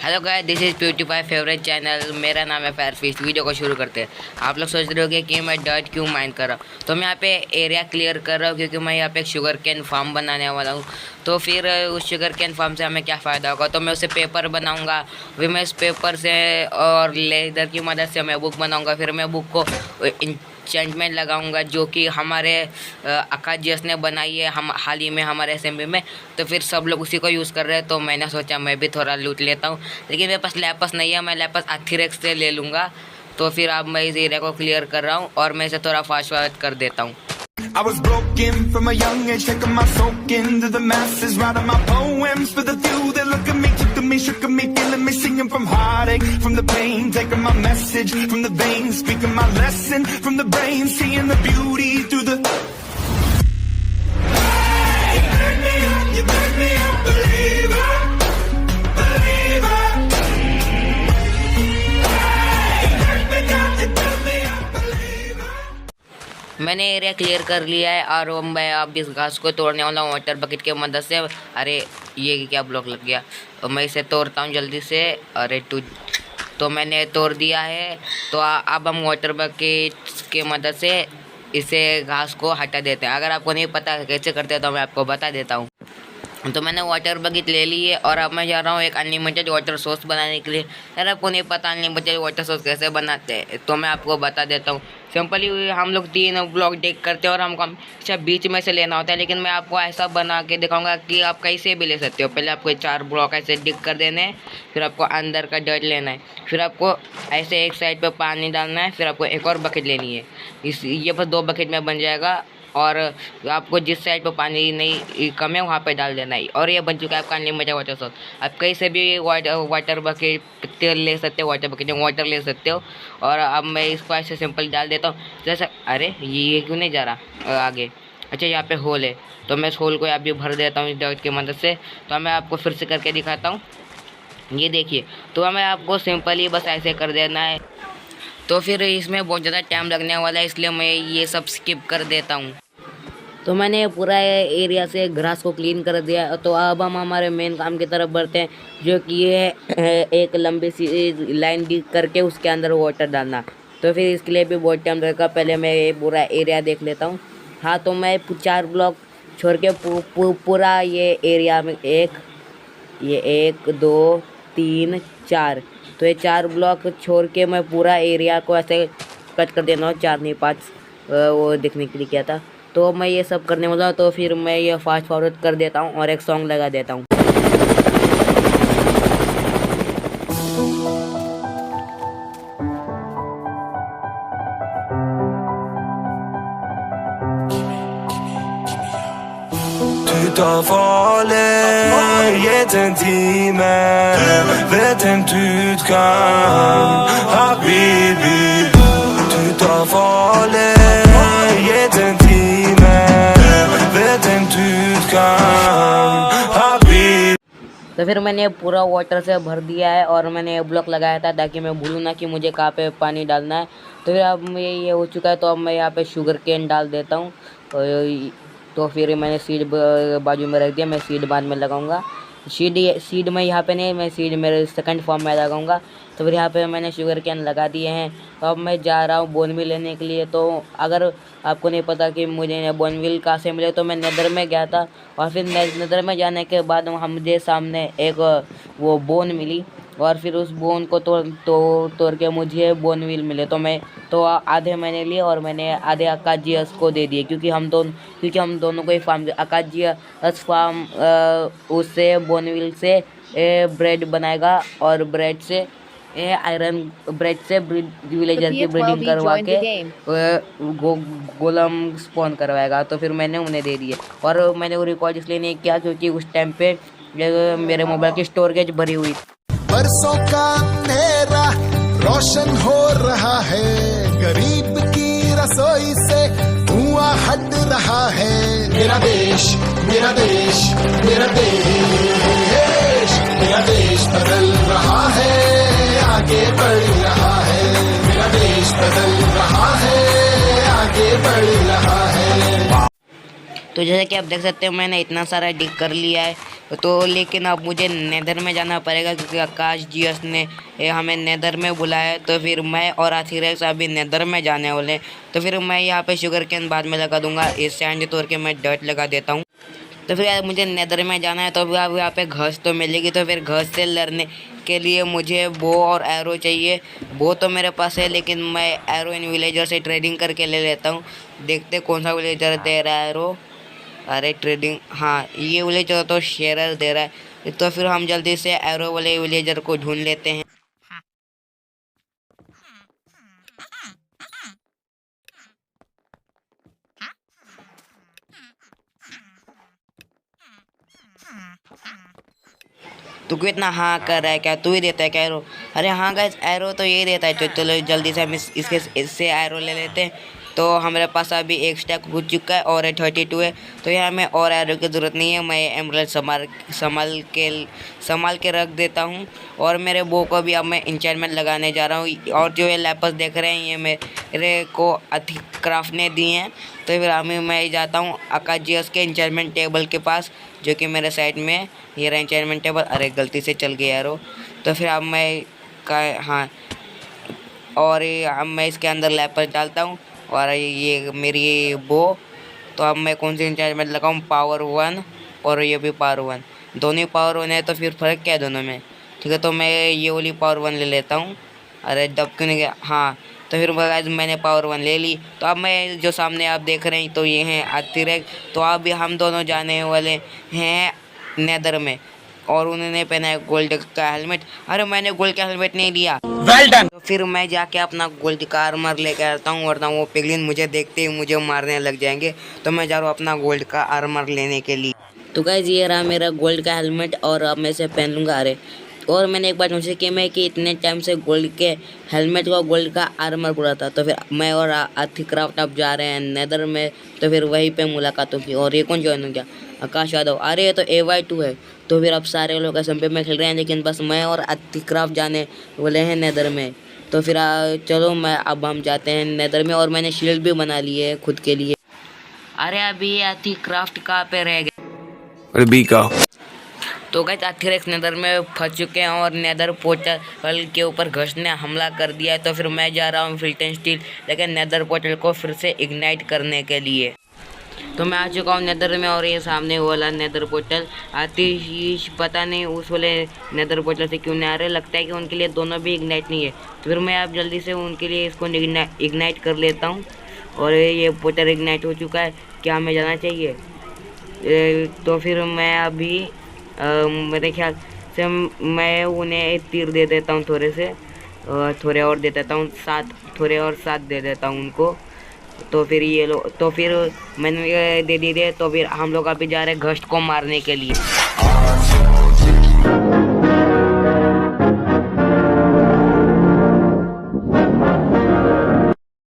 Hello guys, this is PewDiePie favourite channel. मेरा नाम है फायरफिश। वीडियो को शुरू करते हैं। आप लोग सोच रहे होंगे कि मैं डर्ट क्यों माइन कर रहा हूँ। तो मैं यहाँ पे एरिया क्लियर कर रहा हूँ क्योंकि मैं यहाँ पे एक शुगर कैन फार्म बनाने वाला हूँ। तो फिर उस शुगर कैन फार्म से हमें क्या फ़ायदा होगा, तो मैं उसे पेपर बनाऊँगा। फिर मैं इस पेपर से और लेदर की मदद से मैं बुक बनाऊँगा। फिर मैं बुक को एन्चेंटमेंट लगाऊंगा जो कि हमारे आकाश ने बनाई है हम हाल ही में हमारे असेंबली में। तो फिर सब लोग उसी को यूज़ कर रहे हैं, तो मैंने सोचा मैं भी थोड़ा लूट लेता हूँ। लेकिन मेरे पास लैपस नहीं है, मैं लैपस आर्थिरेक्स से ले लूँगा। तो फिर अब मैं इस एरिया को क्लियर कर रहा हूँ और मैं इसे थोड़ा फास्ट फॉरवर्ड कर देता हूँ। I was broken from a young age, taking my soak into the masses, writing my poems for the few that look at me, took to me, shook at me, feeling me, singing from heartache, from the pain, taking my message from the veins, speaking my lesson from the brain, seeing the beauty through the. Hey, you burn me up, believer, believer. Hey, you burn me down, you burn me up, believer. मैंने area clear कर लिया है और मैं अब इस घास को तोड़ने वाला हूँ वाटर बकेट की मदद से। अरे ये क्या ब्लॉक लग गया, तो मैं इसे तोड़ता हूँ जल्दी से। अरे तो मैंने तोड़ दिया है। तो अब हम वाटर बकेट की मदद से इसे घास को हटा देते हैं। अगर आपको नहीं पता कैसे करते हैं तो मैं आपको बता देता हूँ। तो मैंने वाटर बकेट ले ली है और अब मैं जा रहा हूँ एक अनलिमिटेड वाटर सोर्स बनाने के लिए। अगर आपको नहीं पता अनलिमिटेड वाटर सोर्स कैसे बनाते हैं तो मैं आपको बता देता हूँ। सिंपली हम लोग 3 ब्लॉक डिग करते हैं और हमको हमेशा बीच में से लेना होता है। लेकिन मैं आपको ऐसा बना के दिखाऊंगा कि आप कैसे भी ले सकते हो। पहले आपको 4 ब्लॉक ऐसे डिग कर देने हैं, फिर आपको अंदर का डर्ट लेना है, फिर आपको ऐसे एक साइड पर पानी डालना है, फिर आपको एक और बकेट लेनी है। ये बस 2 बकेट में बन जाएगा और आपको जिस साइड पर पानी नहीं कम है वहाँ पे डाल देना है। और ये बन चुका है आपका अनलिमिटेड वाटर सोर्स। आप कहीं से भी वाटर बकेट ले सकते हो, वाटर बकेट में वाटर ले सकते हो। और अब मैं इसको ऐसे सिंपल डाल देता हूँ जैसे। अरे ये क्यों नहीं जा रहा आगे। अच्छा यहाँ पे होल है, तो मैं इस होल को यहाँ भी भर देता हूँ इस डर्ट की मदद से। तो मैं आपको फिर से करके दिखाता हूँ। ये देखिए, तो हमें आपको सिंपली बस ऐसे कर देना है। तो फिर इसमें बहुत ज़्यादा टाइम लगने वाला है, इसलिए मैं ये सब स्किप कर देता हूँ। तो मैंने पूरा एरिया से ग्रास को क्लीन कर दिया। तो अब हम हमारे मेन काम की तरफ बढ़ते हैं, जो कि ये एक लंबी सी लाइन डी करके उसके अंदर वाटर डालना। तो फिर इसके लिए भी बहुत टाइम लगेगा। पहले मैं ये पूरा एरिया देख लेता हूँ। हाँ, तो मैं 4 ब्लॉक छोड़ के पूरा ये एरिया में ये 1 2 3 4, तो ये 4 ब्लॉक छोड़ के मैं पूरा एरिया को ऐसे कट कर देना हूँ। 4 नहीं 5 वो देखने के लिए किया था। तो मैं ये सब करने वाला हूँ। तो फिर मैं ये फास्ट फॉरवर्ड कर देता हूँ और एक सॉन्ग लगा देता हूँ। Du tar farlig, gitt en time vet en utgang, habibi. Du tar farlig, gitt en time vet en utgang, habibi. तो फिर मैंने पूरा वाटर से भर दिया है और मैंने ब्लॉक लगाया था ताकि मैं भूलूँ ना कि मुझे कहाँ पे पानी डालना है। तो फिर अब ये हो चुका है। तो अब मैं यहाँ पे शुगर कैन डाल देता हूँ। तो फिर मैंने सीड बाजू में रख दिया। मैं सीड बाद में लगाऊंगा। सीड में यहाँ पे नहीं, मैं सीड मेरे सेकंड फॉर्म में लगाऊंगा। तो फिर यहाँ पे मैंने शुगर कैन लगा दिए हैं। तो अब मैं जा रहा हूँ बोनविल लेने के लिए। तो अगर आपको नहीं पता कि मुझे बोनविल कहाँ से मिले, तो मैं नेदर में गया था और फिर नेदर में जाने के बाद मुझे सामने एक वो बोन मिली और फिर उस बोन को तोड़ के मुझे बोनविल मिले। तो आधे मैंने लिए और मैंने आधे आकाश जी को दे दिए क्योंकि हम दोनों को ही फार्म आकाश जी फार्म उससे बोनविल से ब्रेड बनाएगा और ब्रेड से आयरन ब्रेड से विलेजर की ब्रीडिंग करवा के गोलम स्पॉन करवाएगा। तो फिर मैंने उन्हें दे दिए और मैंने वो रिकॉर्ड इसलिए नहीं किया क्योंकि उस टाइम पे मेरे मोबाइल की स्टोरेज भरी हुई। बरसों का अंधेरा रोशन हो रहा है, गरीब की रसोई से धुआं हट रहा है। मेरा देश मेरा देश मेरा देश, मेरा देश बदल रहा है, आगे बढ़ रहा है। मेरा देश बदल रहा है, आगे बढ़ रहा है। तो जैसे कि आप देख सकते हो मैंने इतना सारा डिग कर लिया है, तो लेकिन अब मुझे नेदर में जाना पड़ेगा क्योंकि आकाश जीएस ने हमें नेदर में बुलाया है। तो फिर मैं और आथिरेक्स अभी नेदर में जाने वाले हैं। तो फिर मैं यहाँ पे शुगर केन बाद में लगा दूंगा, इस सैंड तोड़ के मैं डर्ट लगा देता हूँ। तो फिर यार मुझे नेदर में जाना है, तो अब यहाँ पे घास तो मिलेगी। तो फिर घास से लड़ने के लिए मुझे बो और एरो चाहिए। बो तो मेरे पास है, लेकिन मैं एरो इन विलेजर से ट्रेडिंग करके ले लेता हूँ। देखते कौन सा विलेजर दे रहा है एरो। अरे ट्रेडिंग, हाँ ये विलेजर तो शेरर दे रहा है। तो फिर हम जल्दी से एरो वाले विलेजर को ढूंढ लेते हैं। तू क्यों इतना हाँ कर रहा है, क्या तू ही देता है क्या एरो? अरे हाँ गाइस, एरो तो यही देता है। चलो जल्दी से हम इससे एरो ले लेते हैं। तो हमारे पास अभी एक स्टैक हो चुका है और 32 है। तो यहाँ हमें और एरो की ज़रूरत नहीं है। मैं एमराल्ड संभाल के रख देता हूँ। और मेरे बो को भी अब मैं इंचेंटमेंट लगाने जा रहा हूँ। और जो ये लैपस देख रहे हैं ये मेरे को क्राफ्ट ने दिए हैं। तो फिर मैं जाता हूँ आकाश के इंचेंटमेंट टेबल के पास, जो कि मेरे साइड में है। ये रहा इंचेंटमेंट टेबल। अरे गलती से चल गया एरो। तो फिर अब हाँ, और अब मैं इसके अंदर लैपस डालता हूँ और ये मेरी बो। तो अब मैं कौन सी इंचेंटमेंट लगाऊँ? पावर 1 और ये भी पावर 1, दोनों ही पावर 1 है। तो फिर फ़र्क क्या है दोनों में? ठीक है, तो मैं ये वाली पावर 1 ले लेता हूँ। अरे दब क्यों नहीं गया? हाँ, तो फिर गाइस मैंने पावर 1 ले ली। तो अब मैं जो सामने आप देख रहे हैं तो ये हैं आथिरेक्स। तो अब हम दोनों जाने वाले हैं नेदर में। और उन्होंने पहना है गोल्ड का हेलमेट। अरे मैंने गोल्ड का हेलमेट नहीं लिया। Well done. तो फिर मैं जाके अपना गोल्ड का आर्मर लेकर आता हूँ, वरना वो पिगलिन मुझे देखते ही मुझे मारने लग जाएंगे। तो मैं जा रहा हूँ अपना गोल्ड का आर्मर लेने के लिए। तो गाइस ये रहा मेरा गोल्ड का हेलमेट और अब मैं इसे पहन लूँगा। अरे और मैंने एक बात नोटिस की मैं कि इतने टाइम से गोल्ड के हेलमेट और गोल्ड का आर्मर पूरा था। तो फिर मैं और आथिक्राफ्ट अब जा रहे हैं नेदर में। तो फिर वहीं पे मुलाकात होगी। और ये कौन ज्वाइन हो गया? आकाश यादव। अरे ये तो AY2 है। तो फिर अब सारे लोग SMP में खेल रहे हैं, लेकिन बस मैं और आथिक्राफ्ट जाने वाले हैं नेदर में। तो फिर चलो अब हम जाते हैं नेदर में। और मैंने शील्ड भी बना ली है खुद के लिए। अरे अभी आथिक्राफ्ट कहाँ पे रह गए? तो गाइस आथिरेक्स नेदर में फंस चुके हैं और नेदर पोर्टल के ऊपर घस ने हमला कर दिया है। तो फिर मैं जा रहा हूँ फिल्टन स्टील लेकिन नेदर पोर्टल को फिर से इग्नाइट करने के लिए। तो मैं आ चुका हूँ नेदर में और ये सामने वाला नेदर पोर्टल। आतिश पता नहीं उस वाले नेदर पोर्टल से क्यों नहीं आ रहे, लगता है कि उनके लिए दोनों भी इग्नाइट नहीं है। तो फिर मैं अब जल्दी से उनके लिए इसको इग्नाइट कर लेता हूँ। और ये पोर्टल इग्नाइट हो चुका है। क्या हमें जाना चाहिए? तो फिर मैं अभी मेरे ख्याल से मैं उन्हें तीर दे देता हूँ, थोड़े और दे देता हूँ, 7 दे देता हूँ उनको। तो फिर ये लो, तो फिर मैंने दे दिए। तो फिर हम लोग अभी जा रहे हैं घस्ट को मारने के लिए।